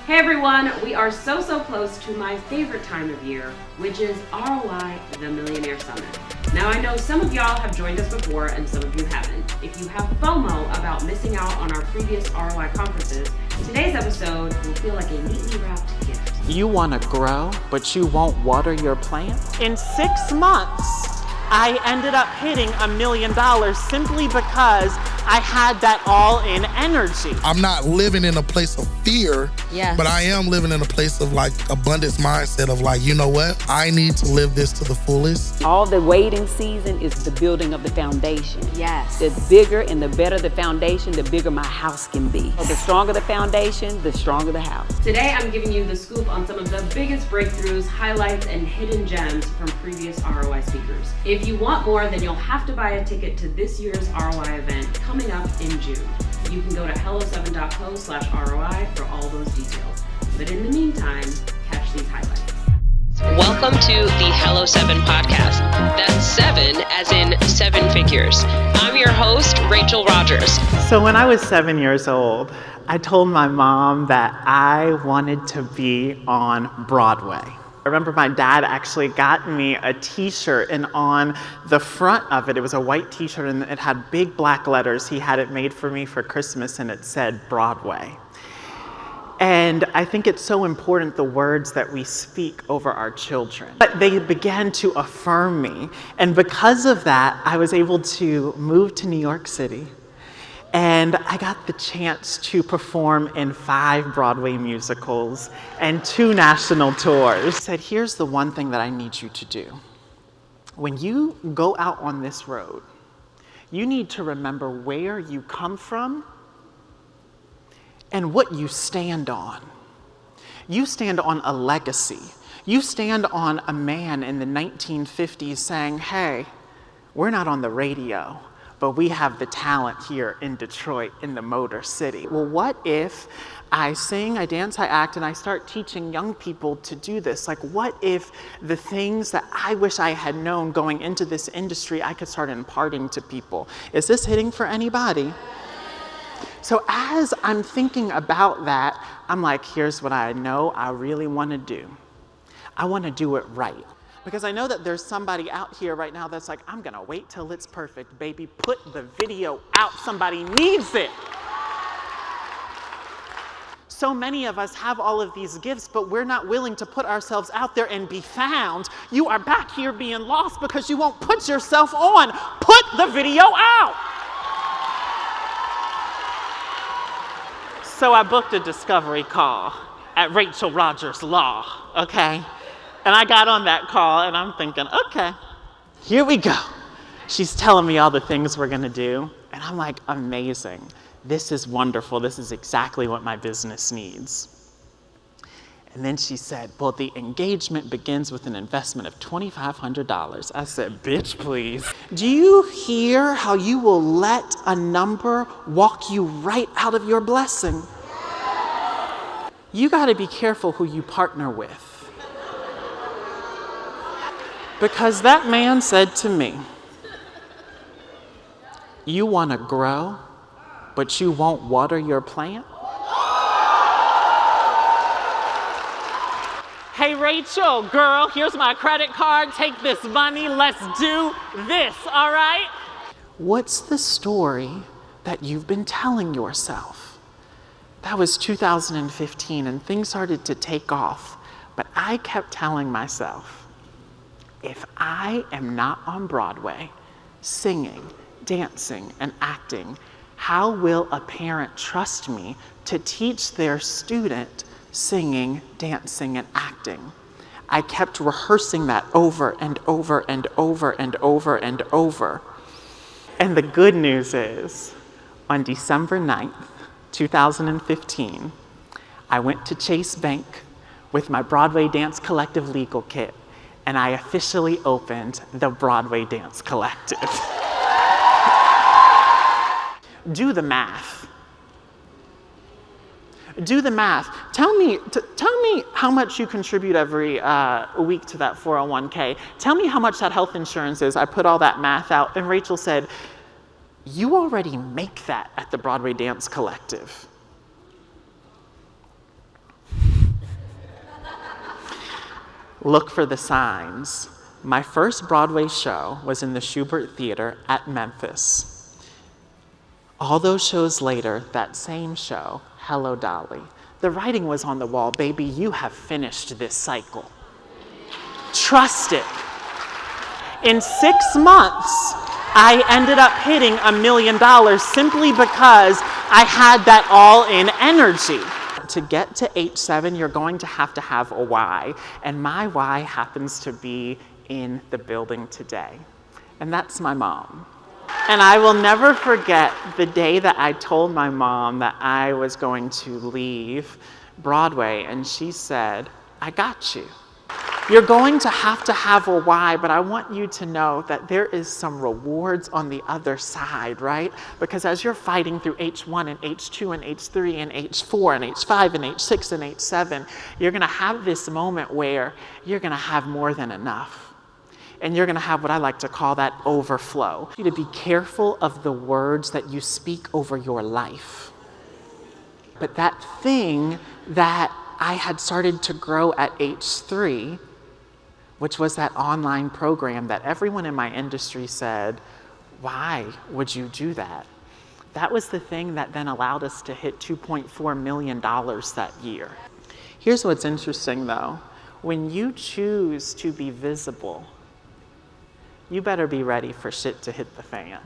Hey everyone, we are so close to my favorite time of year, which is ROI, the Millionaire Summit. Now I know some of y'all have joined us before and some of you haven't. If you have FOMO about missing out on our previous ROI conferences, today's episode will feel like a neatly wrapped gift. You want to grow, but you won't water your plant? In 6 months, I ended up hitting $1 million simply because I had that all-in energy. I'm not living in a place of fear, but I am living in a place of like abundance mindset of like, you know what? I need to live this to the fullest. All the waiting season is the building of the foundation. Yes. The bigger and the better the foundation, the bigger my house can be. So the stronger the foundation, the stronger the house. Today I'm giving you the scoop on some of the biggest breakthroughs, highlights, and hidden gems from previous ROI speakers. If you want more, then you'll have to buy a ticket to this year's ROI event coming up in June. You can go to hello7.co/ROI for all those details. But in the meantime, catch these highlights. Welcome to the Hello 7 podcast. That's 7 as in 7 figures. I'm your host, Rachel Rodgers. So when I was 7 years old, I told my mom that I wanted to be on Broadway. I remember my dad actually got me a t-shirt, and on the front of it, it was a white t-shirt and it had big black letters. He had it made for me for Christmas and it said Broadway. And I think it's so important, the words that we speak over our children. But they began to affirm me. And because of that, I was able to move to New York City. And I got the chance to perform in 5 Broadway musicals and 2 national tours. I said, here's the one thing that I need you to do. When you go out on this road, you need to remember where you come from and what you stand on. You stand on a legacy. You stand on a man in the 1950s saying, hey, we're not on the radio, but we have the talent here in Detroit, in the Motor City. Well, what if I sing, I dance, I act, and I start teaching young people to do this? Like, what if the things that I wish I had known going into this industry, I could start imparting to people? Is this hitting for anybody? So as I'm thinking about that, I'm like, here's what I know I really want to do. I want to do it right. Because I know that there's somebody out here right now that's like, I'm gonna wait till it's perfect, baby. Put the video out, somebody needs it. So many of us have all of these gifts, but we're not willing to put ourselves out there and be found. You are back here being lost because you won't put yourself on. Put the video out. So I booked a discovery call at Rachel Rodgers Law, okay? And I got on that call and I'm thinking, okay, here we go. She's telling me all the things we're gonna do. And I'm like, amazing. This is wonderful. This is exactly what my business needs. And then she said, well, the engagement begins with an investment of $2,500. I said, bitch, please. Do you hear how you will let a number walk you right out of your blessing? You gotta be careful who you partner with. Because that man said to me, you want to grow, but you won't water your plant? Hey, Rachel, girl, here's my credit card. Take this money. Let's do this, all right? What's the story that you've been telling yourself? That was 2015, and things started to take off. But I kept telling myself, if I am not on Broadway, singing, dancing, and acting, how will a parent trust me to teach their student singing, dancing, and acting? I kept rehearsing that over and over and over and over and over. And the good news is, on December 9th, 2015, I went to Chase Bank with my Broadway Dance Collective legal kit, and I officially opened the Broadway Dance Collective. Do the math. Do the math. Tell me how much you contribute every week to that 401k. Tell me how much that health insurance is. I put all that math out, and Rachel said, you already make that at the Broadway Dance Collective. look for the signs. My first Broadway show was in the Schubert Theater at Memphis. All those shows later, that same show, Hello Dolly. The writing was on the wall, baby, you have finished this cycle. Trust it. In 6 months, I ended up hitting $1 million simply because I had that all-in energy. To get to H7, you're going to have a why, and my why happens to be in the building today, and that's my mom. And I will never forget the day that I told my mom that I was going to leave Broadway, and she said, I got you. You're going to have a why, but I want you to know that there is some rewards on the other side, right? Because as you're fighting through H1 and H2 and H3 and H4 and H5 and H6 and H7, you're gonna have this moment where you're gonna have more than enough. And you're gonna have what I like to call that overflow. You need to be careful of the words that you speak over your life. But that thing that I had started to grow at H3, which was that online program that everyone in my industry said, why would you do that? That was the thing that then allowed us to hit $2.4 million that year. Here's what's interesting though. When you choose to be visible, you better be ready for shit to hit the fan.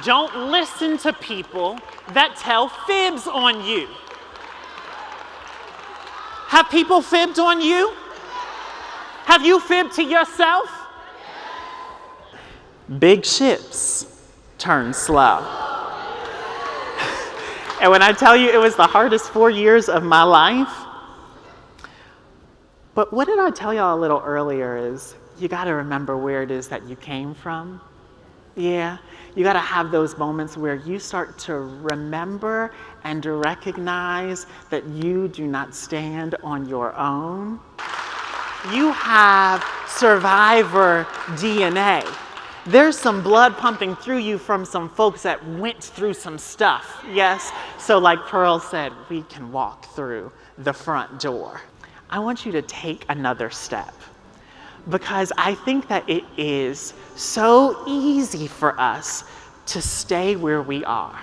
Don't listen to people that tell fibs on you. Have people fibbed on you? Have you fibbed to yourself? Big ships turn slow. And when I tell you it was the hardest 4 years of my life, but what did I tell y'all a little earlier is you gotta remember where it is that you came from. Yeah, you gotta have those moments where you start to remember and to recognize that you do not stand on your own. You have survivor DNA. There's some blood pumping through you from some folks that went through some stuff, yes? So like Pearl said, we can walk through the front door. I want you to take another step because I think that it is so easy for us to stay where we are.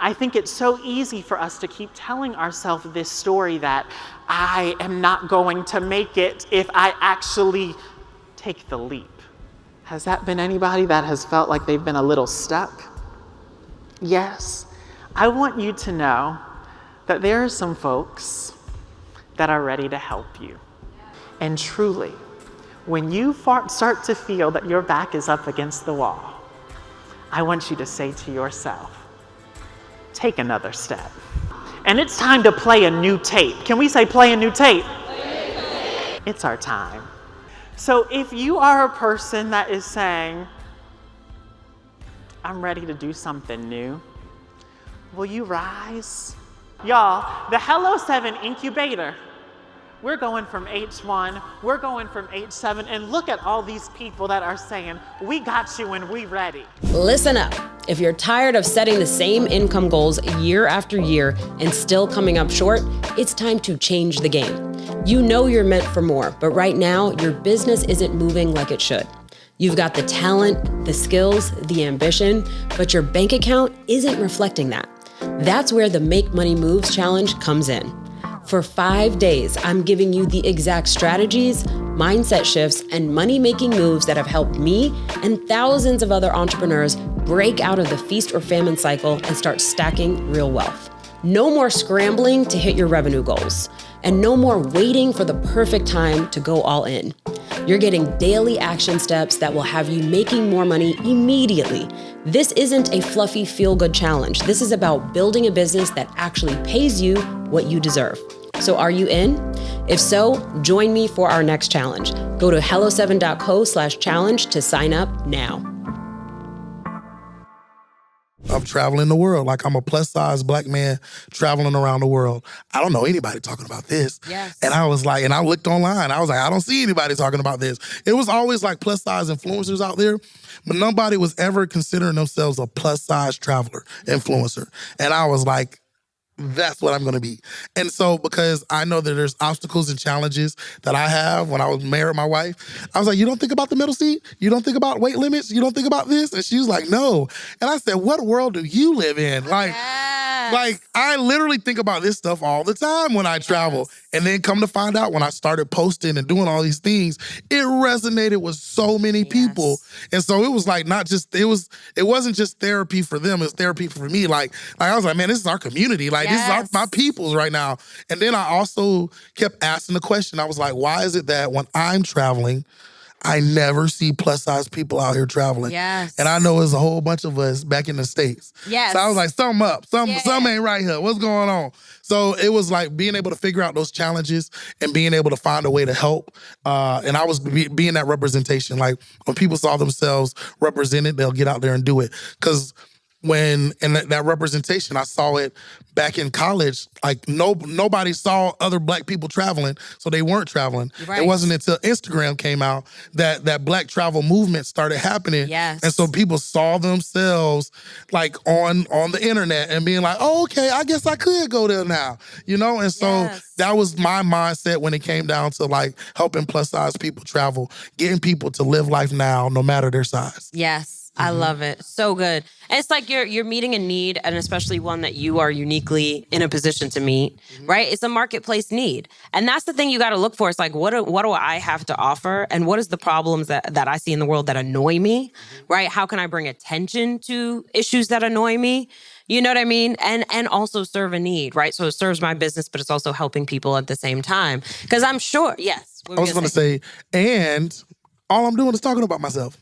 I think it's so easy for us to keep telling ourselves this story that I am not going to make it if I actually take the leap. Has that been anybody that has felt like they've been a little stuck? Yes. I want you to know that there are some folks that are ready to help you. And truly, when you start to feel that your back is up against the wall, I want you to say to yourself, take another step. And it's time to play a new tape. Can we say play a new tape? It's our time. So if you are a person that is saying, I'm ready to do something new, will you rise? Y'all, the Hello 7 incubator, we're going from H1, we're going from H7, and look at all these people that are saying, we got you and we ready. Listen up. If you're tired of setting the same income goals year after year and still coming up short, it's time to change the game. You know you're meant for more, but right now, your business isn't moving like it should. You've got the talent, the skills, the ambition, but your bank account isn't reflecting that. That's where the Make Money Moves Challenge comes in. For 5 days, I'm giving you the exact strategies, mindset shifts, and money-making moves that have helped me and thousands of other entrepreneurs break out of the feast or famine cycle and start stacking real wealth. No more scrambling to hit your revenue goals, and no more waiting for the perfect time to go all in. You're getting daily action steps that will have you making more money immediately. This isn't a fluffy feel-good challenge. This is about building a business that actually pays you what you deserve. So are you in? If so, join me for our next challenge. Go to hello7.co/challenge to sign up now. I'm traveling the world. Like, I'm a plus-size black man traveling around the world. I don't know anybody talking about this. Yes. And I was like, and I looked online. I was like, I don't see anybody talking about this. It was always like plus-size influencers out there, but nobody was ever considering themselves a plus-size traveler influencer. And I was like, that's what I'm going to be. And so because I know that there's obstacles and challenges that I have when I was married with my wife, I was like, you don't think about the middle seat? You don't think about weight limits? You don't think about this? And she was like, no. And I said, what world do you live in? Like I literally think about this stuff all the time when I travel. And then come to find out when I started posting and doing all these things, it resonated with so many people. And so it was like it wasn't just therapy for them, it was therapy for me. Like I was like, man, this is our community. Like this is my peoples right now. And then I also kept asking the question. I was like, why is it that when I'm traveling, I never see plus size people out here traveling. Yes. And I know there's a whole bunch of us back in the States. Yes. So I was like, something up. Something ain't right here. What's going on? So it was like being able to figure out those challenges and being able to find a way to help. And I was being that representation. Like when people saw themselves represented, they'll get out there and do it. Because that representation, I saw it back in college. Like nobody saw other Black people traveling, so they weren't traveling. Right. It wasn't until Instagram came out that Black travel movement started happening. Yes. And so people saw themselves like on the internet and being like, oh, okay, I guess I could go there now. And so that was my mindset when it came down to like helping plus size people travel, getting people to live life now, no matter their size. Yes. I love it. So good. And it's like you're meeting a need, and especially one that you are uniquely in a position to meet, right? It's a marketplace need. And that's the thing you got to look for. It's like, what do I have to offer? And what is the problems that I see in the world that annoy me, right? How can I bring attention to issues that annoy me? You know what I mean? And also serve a need, right? So it serves my business, but it's also helping people at the same time. Because I'm sure, yes. I was going to say, and all I'm doing is talking about myself.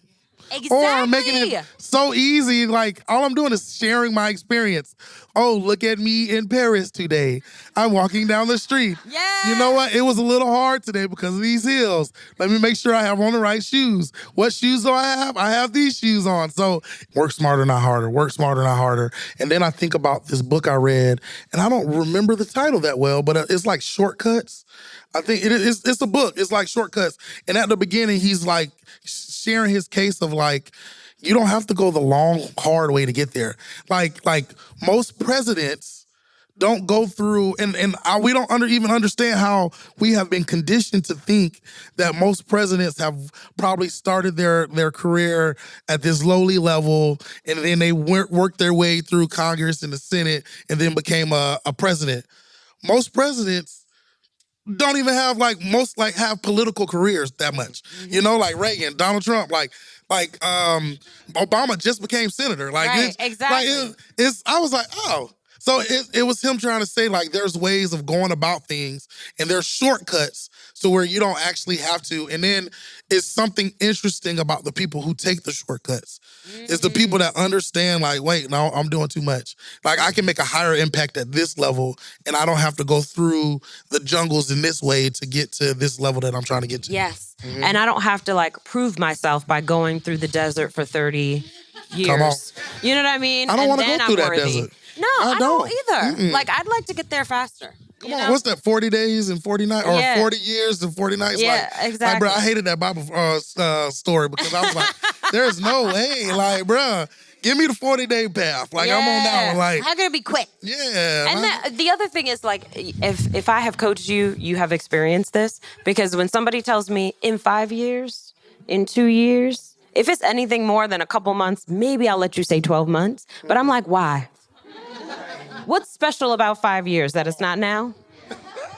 Exactly. Or making it so easy. Like, all I'm doing is sharing my experience. Oh, look at me in Paris today. I'm walking down the street. Yeah. You know what? It was a little hard today because of these heels. Let me make sure I have on the right shoes. What shoes do I have? I have these shoes on. So work smarter, not harder. Work smarter, not harder. And then I think about this book I read, and I don't remember the title that well, but it's like Shortcuts. I think it's a book. It's like Shortcuts. And at the beginning, he's like sharing his case of like, you don't have to go the long, hard way to get there. Like most presidents don't go through, and we don't even understand how we have been conditioned to think that most presidents have probably started their career at this lowly level, and then they worked their way through Congress and the Senate, and then became a president. Most presidents don't even have have political careers that much. Like Reagan, Donald Trump, like Obama just became senator. Like right, exactly. I was like, oh. So it was him trying to say like there's ways of going about things and there's shortcuts so where you don't actually have to. And then it's something interesting about the people who take the shortcuts. It's the people that understand like, wait, no, I'm doing too much. Like I can make a higher impact at this level and I don't have to go through the jungles in this way to get to this level that I'm trying to get to. Yes. And I don't have to like prove myself by going through the desert for 30 years. Come on. You know what I mean? I don't want to go through that desert. No, I don't either. Mm-mm. Like, I'd like to get there faster. Come on, what's that, 40 days and 40 nights? Or 40 years and 40 nights? Yeah, exactly. Like, bro, I hated that Bible story because I was like, there's no way. Like, bro, give me the 40-day path. Like, I'm on that one. Like, how can it be quick? Yeah. And the other thing is, like, if I have coached you, you have experienced this. Because when somebody tells me, in 5 years, in 2 years, if it's anything more than a couple months, maybe I'll let you say 12 months. But I'm like, why? What's special about 5 years that it's not now?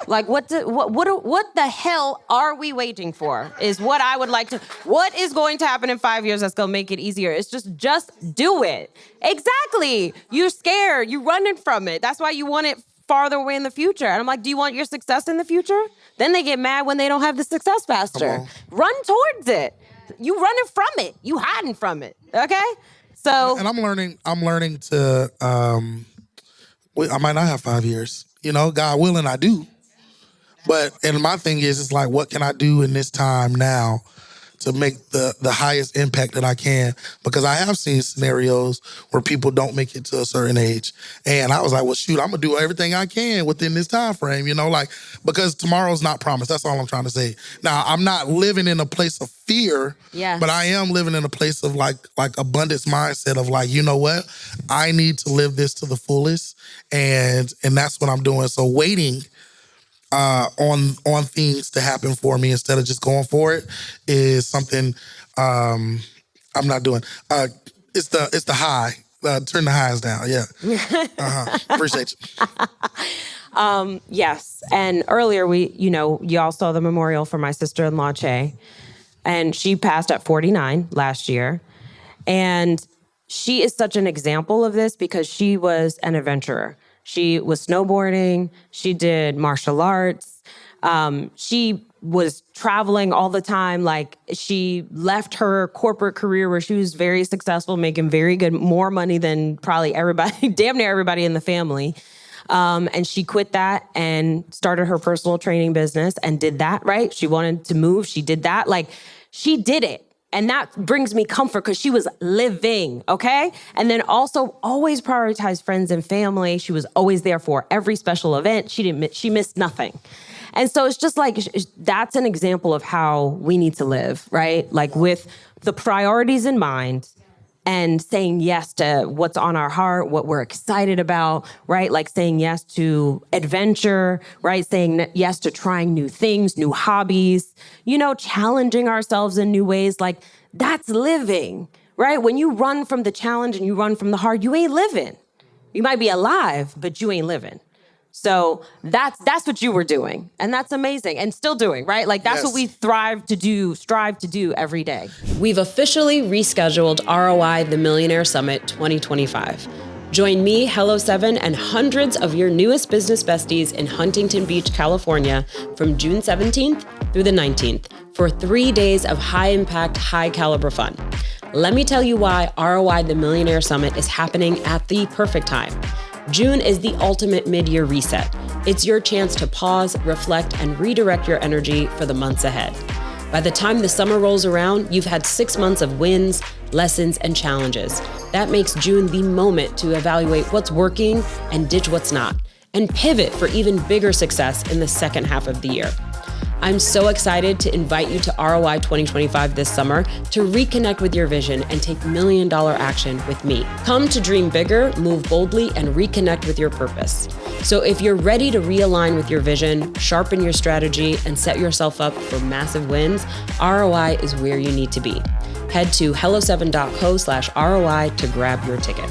Like, what the hell are we waiting for is what I would like to... What is going to happen in 5 years that's going to make it easier? It's just do it. Exactly. You're scared. You're running from it. That's why you want it farther away in the future. And I'm like, do you want your success in the future? Then they get mad when they don't have the success faster. Run towards it. You running from it. You hiding from it. Okay? So... And I'm learning to... I might not have 5 years. God willing, I do. And my thing is, it's like, what can I do in this time now to make the highest impact that I can, because I have seen scenarios where people don't make it to a certain age. And I was like, well, shoot, I'm going to do everything I can within this time frame, because tomorrow's not promised. That's all I'm trying to say. Now, I'm not living in a place of fear, Yes. but I am living in a place of like abundance mindset of like, you know what? I need to live this to the fullest. And that's what I'm doing. So waiting on things to happen for me instead of just going for it is something I'm not doing. It's the high. Turn the highs down. Yeah. Appreciate you. Yes. And earlier y'all saw the memorial for my sister-in-law, Che, and she passed at 49 last year. And she is such an example of this because she was an adventurer. She was snowboarding. She did martial arts. She was traveling all the time. Like, she left her corporate career where she was very successful, making very good, more money than probably everybody, damn near everybody in the family. And she quit that and started her personal training business and did that, right? She wanted to move. She did that. Like, she did it. And that brings me comfort because she was living, okay? And then also always prioritize friends and family. She was always there for every special event. She missed nothing. And so it's just like, that's an example of how we need to live, right? Like, with the priorities in mind and saying yes to what's on our heart, what we're excited about, right? Like saying yes to adventure, right? Saying yes to trying new things, new hobbies, challenging ourselves in new ways. Like, that's living, right? When you run from the challenge and you run from the hard, you ain't living. You might be alive, but you ain't living. So that's what you were doing. And that's amazing. And still doing, right? Like, that's what we strive to do every day. We've officially rescheduled ROI the Millionaire Summit 2025. Join me, Hello 7, and hundreds of your newest business besties in Huntington Beach, California from June 17th through the 19th for 3 days of high-impact, high-caliber fun. Let me tell you why ROI the Millionaire Summit is happening at the perfect time. June is the ultimate mid-year reset. It's your chance to pause, reflect, and redirect your energy for the months ahead. By the time the summer rolls around, you've had 6 months of wins, lessons, and challenges. That makes June the moment to evaluate what's working and ditch what's not, and pivot for even bigger success in the second half of the year. I'm so excited to invite you to ROI 2025 this summer to reconnect with your vision and take $1 million action with me. Come to dream bigger, move boldly, and reconnect with your purpose. So if you're ready to realign with your vision, sharpen your strategy, and set yourself up for massive wins, ROI is where you need to be. Head to hello7.co/ROI to grab your ticket.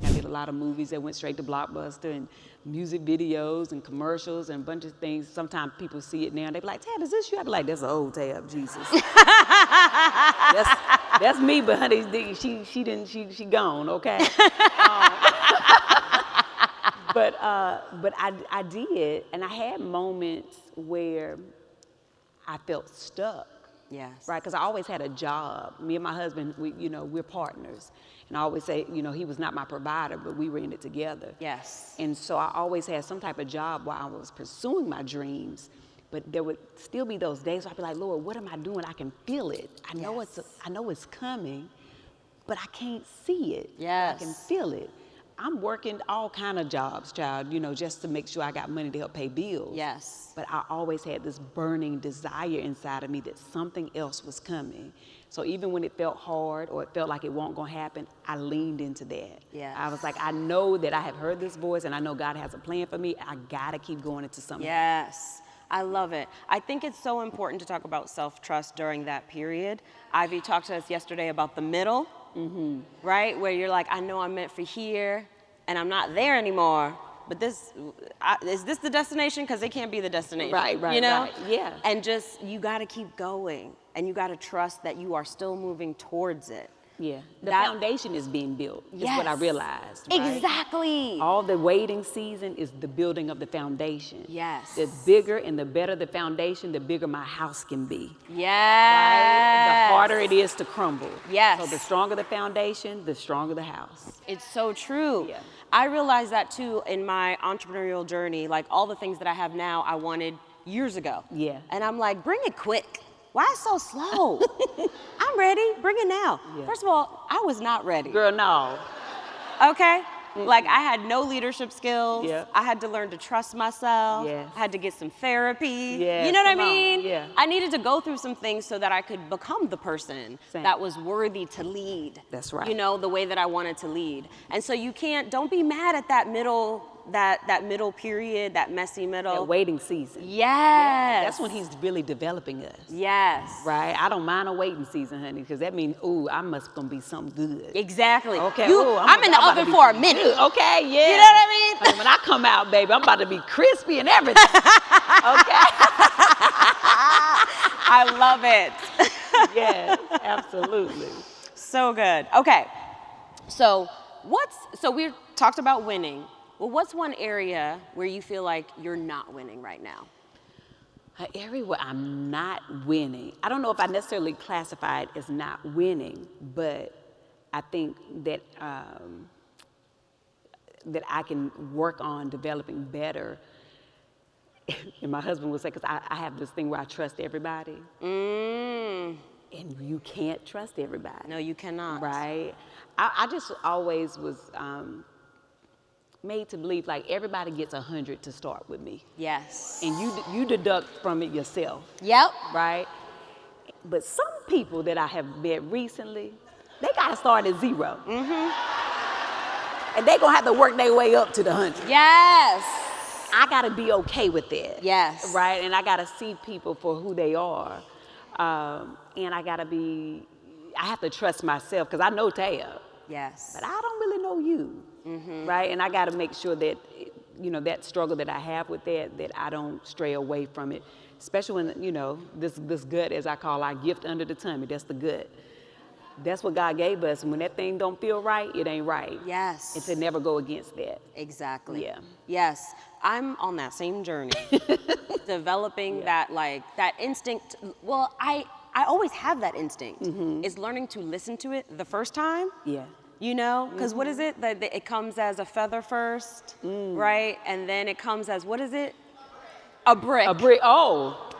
I did a lot of movies that went straight to Blockbuster, and music videos and commercials and a bunch of things. Sometimes people see it now and they be like, Tab, is this you? I be like, that's an old Tab, Jesus. that's me, but honey, she gone, okay? But I did, and I had moments where I felt stuck. Yes. Right, because I always had a job. Me and my husband, we're partners. And I always say, he was not my provider, but we were in it together. Yes. And so I always had some type of job while I was pursuing my dreams. But there would still be those days where I'd be like, Lord, what am I doing? I can feel it. I know it's coming, but I can't see it. Yes. I can feel it. I'm working all kind of jobs, child, just to make sure I got money to help pay bills. Yes. But I always had this burning desire inside of me that something else was coming. So even when it felt hard or it felt like it wasn't going to happen, I leaned into that. Yes. I was like, I know that I have heard this voice and I know God has a plan for me. I got to keep going into something. Yes. I love it. I think it's so important to talk about self-trust during that period. Ivy talked to us yesterday about the middle, right? Where you're like, I know I'm meant for here and I'm not there anymore. But is this the destination? Because it can't be the destination. Right, you know? right, yeah. And just, you got to keep going. And you got to trust that you are still moving towards it. Yeah, the That- foundation is being built, is what I Yes. realized. Right? Exactly. All the waiting season is the building of the foundation. Yes. The bigger and the better the foundation, the bigger my house can be. Yes. The harder it is to crumble. Yes. So the stronger the foundation, the stronger the house. It's so true. Yeah. I realized that too in my entrepreneurial journey. Like all the things that I have now, I wanted years ago. Yeah. And I'm like, bring it quick. Why so slow? I'm ready. Bring it now. Yeah. First of all, I was not ready. Girl, no. Okay? Like I had no leadership skills. Yeah. I had to learn to trust myself. Yes. I had to get some therapy. Yes, You know what I come on. mean? Yeah. I needed to go through some things so that I could become the person Same. that was worthy to lead. That's right. You know, the way that I wanted to lead. And so don't be mad at that middle, that middle period, that messy middle. That waiting season. Yes. That's when he's really developing us. Yes. Right? I don't mind a waiting season, honey, because that means, ooh, I must gonna be something good. Exactly. Okay. You, ooh, I'm in the about to oven be for a good. minute. Okay, yeah. You know what I mean? Honey, when I come out, baby, I'm about to be crispy and everything. Okay. I love it. Yes, absolutely. So good. Okay. So we talked about winning. Well, what's one area where you feel like you're not winning right now? An area where I'm not winning. I don't know if I necessarily classify it as not winning, but I think that that I can work on developing better. And my husband would say, because I have this thing where I trust everybody. And you can't trust everybody. No, you cannot. Right? I just always was made to believe like everybody gets 100 to start with me. Yes. And you deduct from it yourself. Yep. Right? But some people that I have met recently, they got to start at 0. And they going to have to work their way up to the 100. Yes. I got to be okay with that. Yes. Right? And I got to see people for who they are. And I have to trust myself because I know Taya. Yes. But I don't really know you. Right? And I got to make sure that, you know, that struggle that I have with that I don't stray away from it. Especially when, you know, this gut, as I call our gift under the tummy, that's the gut. That's what God gave us. And when that thing don't feel right, it ain't right. Yes. And to never go against that. Exactly. Yeah. Yes. I'm on that same journey. Developing that instinct. Well, I always have that instinct. It's learning to listen to it the first time. Yeah. You know, because what is it? That it comes as a feather first, right? And then it comes as, what is it? A brick. A brick. Oh.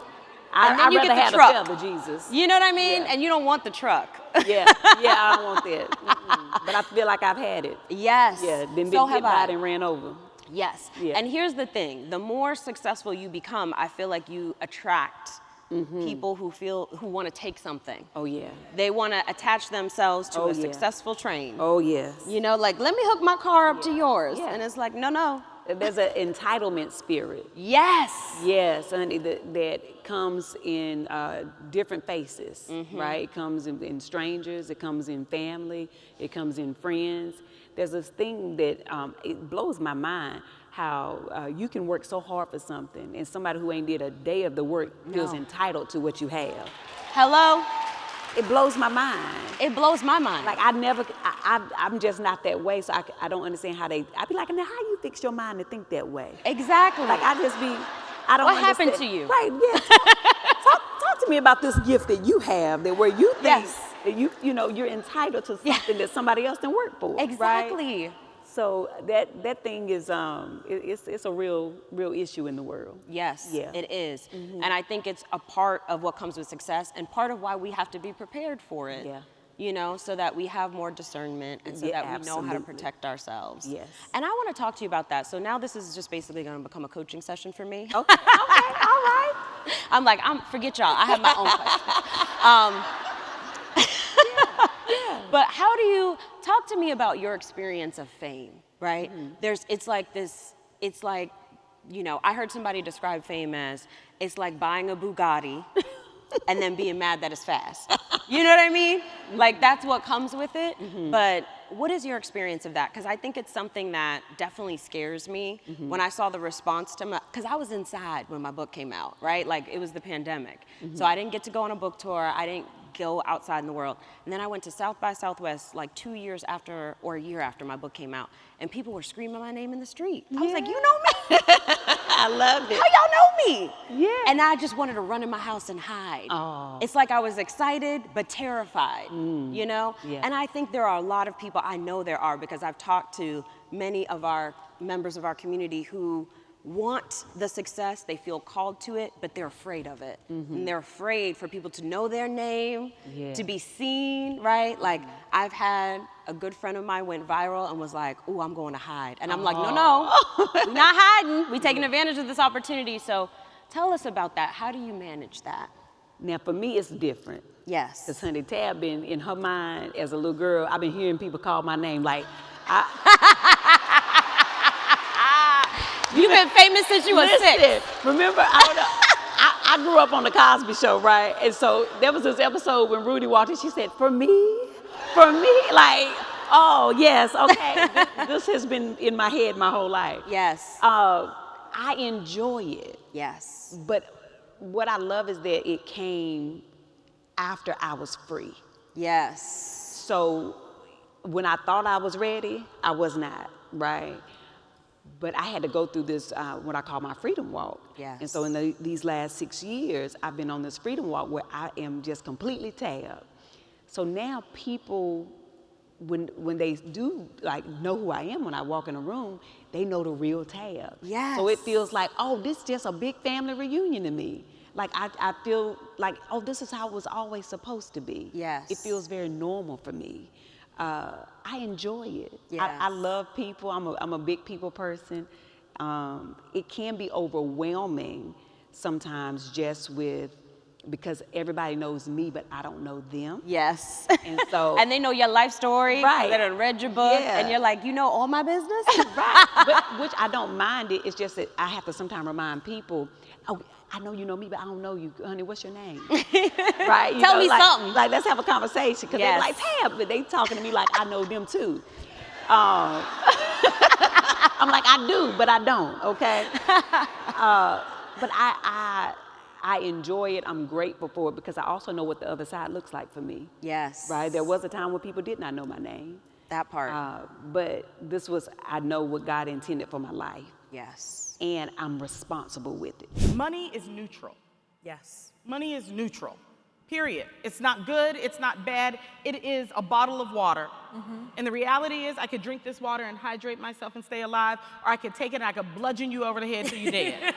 And then I'd you rather get the have truck. a feather, Jesus. You know what I mean? Yeah. And you don't want the truck. Yeah, I don't want that. But I feel like I've had it. Yes. Yeah, then So been hit have by I. it and ran over. Yes. Yeah. And here's the thing. The more successful you become, I feel like you attract people who want to take something. Oh, yeah. They want to attach themselves to Oh, a yeah. successful train. Oh, yes. You know, like, let me hook my car up to yours. Yeah. And it's like, no. There's an entitlement spirit. Yes. Yes, honey, that comes in different faces, right? It comes in strangers, it comes in family, it comes in friends. There's this thing that it blows my mind how you can work so hard for something and somebody who ain't did a day of the work feels entitled to what you have. Hello? It blows my mind. It blows my mind. Like I'm just not that way, so I don't understand how I'd be like, now how you fix your mind to think that way? Exactly. Like I don't What happened understand. to you? Right, yeah. Talk to me about this gift that you have, that where you think Yes. that you know, you're entitled to something that somebody else didn't work for. Exactly. Right? So that thing is it's a real issue in the world. Yes, Yeah. it is. And I think it's a part of what comes with success and part of why we have to be prepared for it. Yeah. You know, so that we have more discernment and so Yeah, that we know how to absolutely. protect ourselves. Yes. And I want to talk to you about that. So now this is just basically going to become a coaching session for me. Okay, all right. I'm like, forget y'all. I have my own question. But how do you talk to me about your experience of fame, right? It's like, you know, I heard somebody describe fame as it's like buying a Bugatti and then being mad that it's fast. You know what I mean? Like that's what comes with it. But what is your experience of that? Because I think it's something that definitely scares me when I saw the response to my, because I was inside when my book came out, right? Like it was the pandemic. So I didn't get to go on a book tour. I didn't go outside in the world. And then I went to South by Southwest like 2 years after, or a year after my book came out, and people were screaming my name in the street. I was like, you know me? I love it. How y'all know me? Yeah. And I just wanted to run in my house and hide. Oh. It's like I was excited, but terrified, you know? Yeah. And I think there are a lot of people, I know there are, because I've talked to many of our members of our community who want the success, they feel called to it, but they're afraid of it. And they're afraid for people to know their name, to be seen, right? Like, I've had a good friend of mine went viral and was like, ooh, I'm going to hide. And I'm like, no, we're not hiding. We're taking advantage of this opportunity. So tell us about that. How do you manage that? Now, for me, it's different. Yes. Because, honey, Tab been in her mind as a little girl, I've been hearing people call my name like, You've been famous since you were 6. Remember, I grew up on the Cosby Show, right? And so there was this episode when Rudy walked in, she said, for me? Like, oh, yes, okay. This has been in my head my whole life. Yes. I enjoy it. Yes. But what I love is that it came after I was free. Yes. So when I thought I was ready, I was not, right? But I had to go through this, what I call my freedom walk. Yes. And so in these last 6 years, I've been on this freedom walk where I am just completely tabbed. So now people, when they do like know who I am when I walk in a room, they know the real Tab. Yes. So it feels like, oh, this is just a big family reunion to me. Like I feel like, oh, this is how it was always supposed to be. Yes. It feels very normal for me. I enjoy it. Yes. I love people. I'm a big people person. It can be overwhelming sometimes just because everybody knows me, but I don't know them. Yes. And so. And they know your life story. Right. They done read your book. Yeah. And you're like, you know all my business? Right. But, which I don't mind it. It's just that I have to sometimes remind people, oh, I know you know me, but I don't know you. Honey, what's your name? Right? You Tell know, me like, something. Like, let's have a conversation. Because Yes. they're like, Tab, but they talking to me like I know them too. I'm like, I do, but I don't, okay? But I enjoy it. I'm grateful for it because I also know what the other side looks like for me. Yes. Right? There was a time when people did not know my name. That part. But I know what God intended for my life. Yes. And I'm responsible with it. Money is neutral. Yes. Money is neutral. Period. It's not good. It's not bad. It is a bottle of water. And the reality is I could drink this water and hydrate myself and stay alive, or I could take it and I could bludgeon you over the head till you're dead.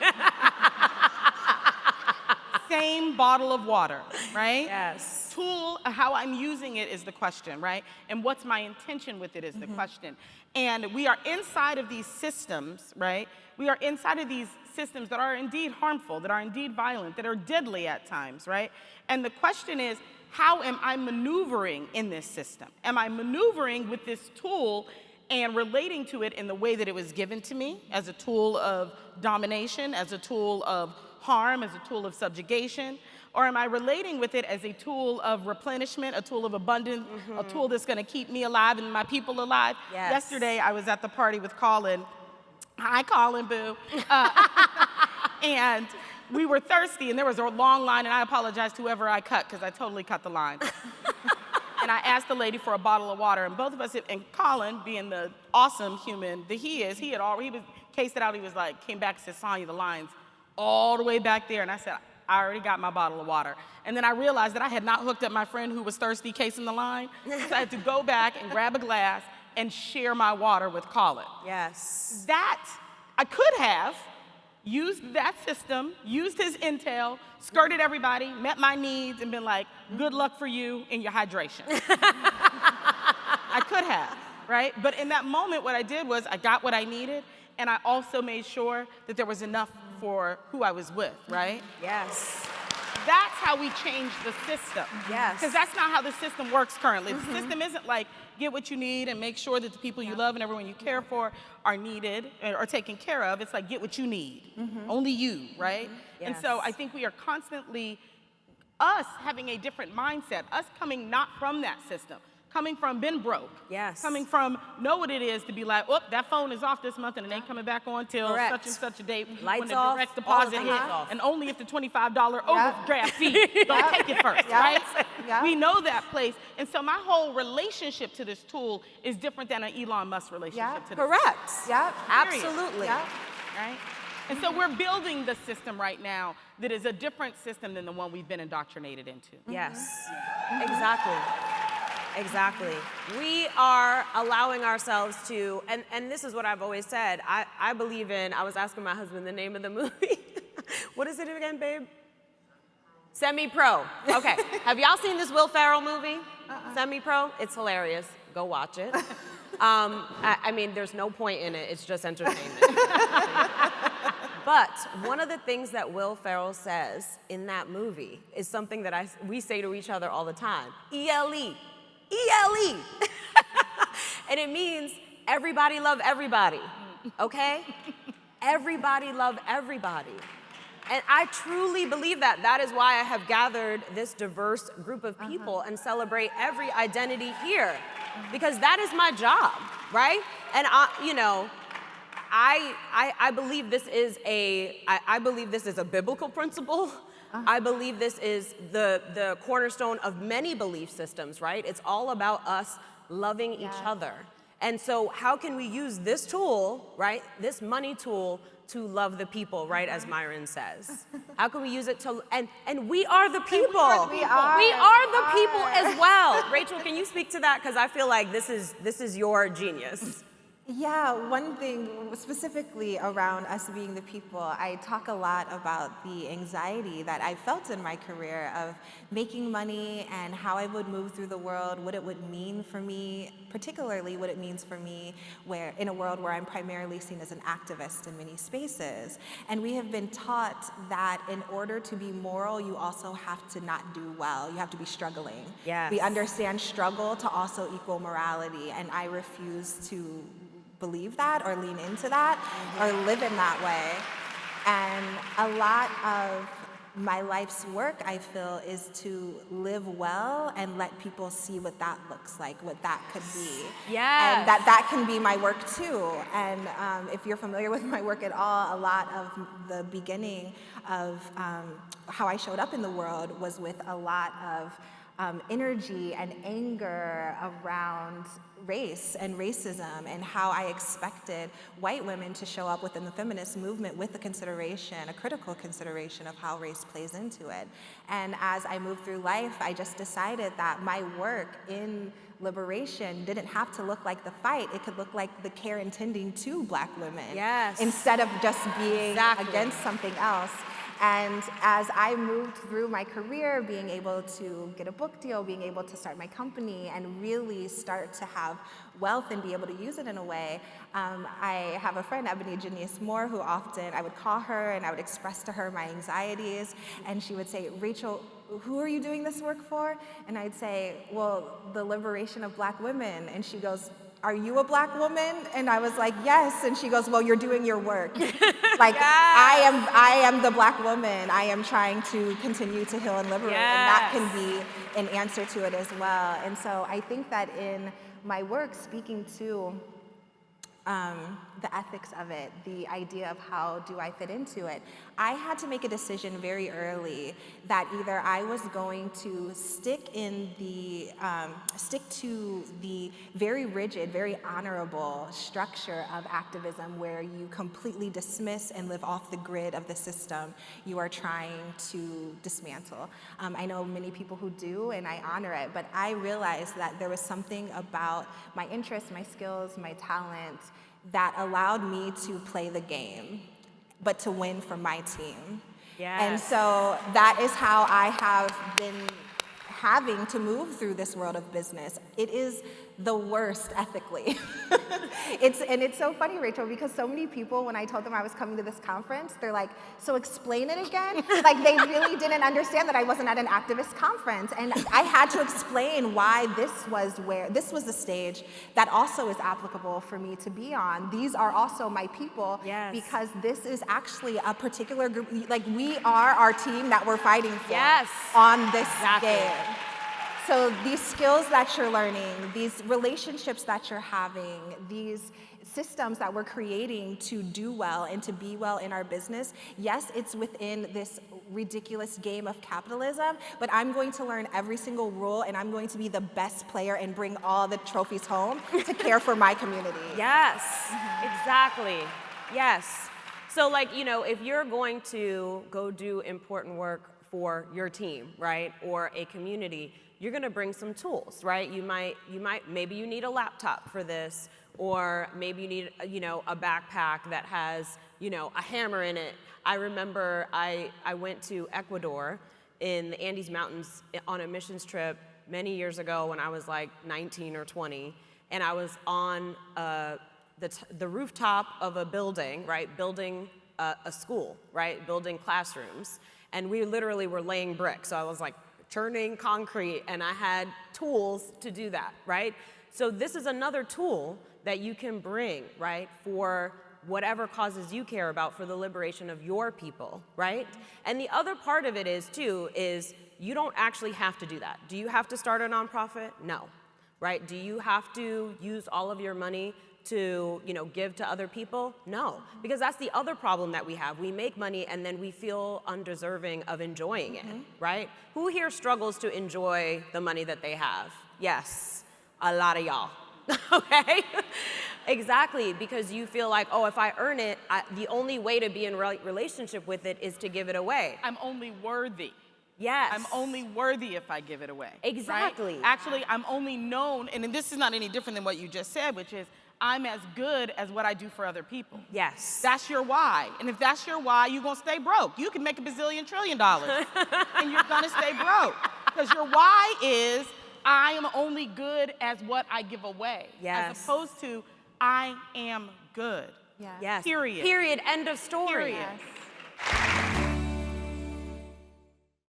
Same bottle of water, right? Yes. Tool, how I'm using it is the question, right? And what's my intention with it is the question. And we are inside of these systems, right? We are inside of these systems that are indeed harmful, that are indeed violent, that are deadly at times, right? And the question is, how am I maneuvering in this system? Am I maneuvering with this tool and relating to it in the way that it was given to me, as a tool of domination, as a tool of harm, as a tool of subjugation? Or am I relating with it as a tool of replenishment, a tool of abundance, a tool that's gonna keep me alive and my people alive? Yes. Yesterday, I was at the party with Colin. Hi, Colin, boo. And we were thirsty, and there was a long line, and I apologized to whoever I cut, because I totally cut the line. And I asked the lady for a bottle of water, and both of us, and Colin, being the awesome human that he is, he was cased it out. He was like, came back and said, Sonya, the line's all the way back there. And I said, I already got my bottle of water. And then I realized that I had not hooked up my friend who was thirsty casing the line. So I had to go back and grab a glass and share my water with Colin. Yes. That, I could have used that system, used his intel, skirted everybody, met my needs, and been like, good luck for you in your hydration. I could have, right? But in that moment, what I did was I got what I needed, and I also made sure that there was enough for who I was with, right? Yes. That's how we change the system. Yes. Because that's not how the system works currently. The system isn't like, get what you need and make sure that the people you love and everyone you care for are needed or taken care of. It's like, get what you need. Only you, right? And so Yes. I think we are constantly, us having a different mindset, us coming not from that system, coming from been broke. Yes. Coming from know what it is to be like, oh, that phone is off this month and it ain't coming back on till Correct. such and such a date Lights when the off, direct all deposit the hit, lights off. and only if the $25 overdraft fee don't take it first, right? Yeah. We know that place. And so my whole relationship to this tool is different than an Elon Musk relationship to this Correct. Yep. Absolutely. Yep. right? And so we're building the system right now that is a different system than the one we've been indoctrinated into. Yes, exactly. Exactly. We are allowing ourselves to, and this is what I've always said, I believe in, I was asking my husband the name of the movie. What is it again, babe? Semi-Pro. Okay. Have y'all seen this Will Ferrell movie? Semi-Pro? It's hilarious. Go watch it. I mean, there's no point in it. It's just entertainment. But one of the things that Will Ferrell says in that movie is something that we say to each other all the time. ELE. ELE. And it means everybody love everybody. Okay? Everybody love everybody. And I truly believe that. That is why I have gathered this diverse group of people and celebrate every identity here. Because that is my job, right? And I believe this is I believe this is a biblical principle. I believe this is the cornerstone of many belief systems, right? It's all about us loving each other. And so how can we use this tool, right? This money tool to love the people, right, as Myron says. How can we use it to, and we are the people. We are the people as well. Rachel, can you speak to that? Because I feel like this is your genius. Yeah, one thing specifically around us being the people, I talk a lot about the anxiety that I felt in my career of making money and how I would move through the world, what it would mean for me, particularly what it means for me where in a world where I'm primarily seen as an activist in many spaces. And we have been taught that in order to be moral, you also have to not do well. You have to be struggling. Yes. We understand struggle to also equal morality, and I refuse to believe that or lean into that or live in that way. And a lot of my life's work, I feel, is to live well and let people see what that looks like, what that could be. Yes. And that can be my work too. And if you're familiar with my work at all, a lot of the beginning of how I showed up in the world was with a lot of energy and anger around race and racism and how I expected white women to show up within the feminist movement with a critical consideration of how race plays into it. And as I moved through life, I just decided that my work in liberation didn't have to look like the fight. It could look like the care and tending to Black women. Yes. Instead of just being Exactly. against something else. And as I moved through my career, being able to get a book deal, being able to start my company and really start to have wealth and be able to use it in a way, I have a friend, Ebony Janice Moore, who often I would call her and I would express to her my anxieties. And she would say, Rachel, who are you doing this work for? And I'd say, well, the liberation of Black women. And she goes, are you a Black woman? And I was like, yes. And she goes, well, you're doing your work. Like, yes. I am the Black woman. I am trying to continue to heal and liberate. Yes. And that can be an answer to it as well. And so I think that in my work, speaking to the ethics of it, the idea of how do I fit into it, I had to make a decision very early that either I was going to stick to the very rigid, very honorable structure of activism where you completely dismiss and live off the grid of the system you are trying to dismantle. I know many people who do, and I honor it, but I realized that there was something about my interests, my skills, my talent, that allowed me to play the game, but to win for my team. Yes. And so that is how I have been having to move through this world of business. It is the worst ethically. It's so funny, Rachel, because so many people, when I told them I was coming to this conference, they're like, so explain it again? Like they really didn't understand that I wasn't at an activist conference. And I had to explain why this was the stage that also is applicable for me to be on. These are also my people. Yes. Because this is actually a particular group, like we are our team that we're fighting for Yes. on this Exactly. game. So these skills that you're learning, these relationships that you're having, these systems that we're creating to do well and to be well in our business, yes, it's within this ridiculous game of capitalism, but I'm going to learn every single rule and I'm going to be the best player and bring all the trophies home to care for my community. Yes, exactly. Yes. So like, you know, if you're going to go do important work for your team, right, or a community, you're gonna bring some tools, right? Maybe you need a laptop for this, or maybe you need, you know, a backpack that has, you know, a hammer in it. I remember I went to Ecuador in the Andes Mountains on a missions trip many years ago when I was like 19 or 20, and I was on the rooftop of a building, right, building a school, right, building classrooms, and we literally were laying bricks. So I was like churning concrete, and I had tools to do that, right? So this is another tool that you can bring, right, for whatever causes you care about, for the liberation of your people, right? And the other part of it is you don't actually have to do that. Do you have to start a nonprofit? No, right? Do you have to use all of your money to, you know, give to other people? No, because that's the other problem that we have. We make money and then we feel undeserving of enjoying it, right? Who here struggles to enjoy the money that they have? Yes, a lot of y'all, okay? Exactly, because you feel like, oh, if I earn it, the only way to be in relationship with it is to give it away. I'm only worthy. Yes. I'm only worthy if I give it away. Exactly. Right? Actually, I'm only known, and this is not any different than what you just said, which is I'm as good as what I do for other people. Yes. That's your why. And if that's your why, you're gonna stay broke. You can make $1 bazillion trillion and you're gonna stay broke. Because your why is I am only good as what I give away. Yes. As opposed to I am good. Yeah. Yes. Period. Period. End of story. Period. Yes.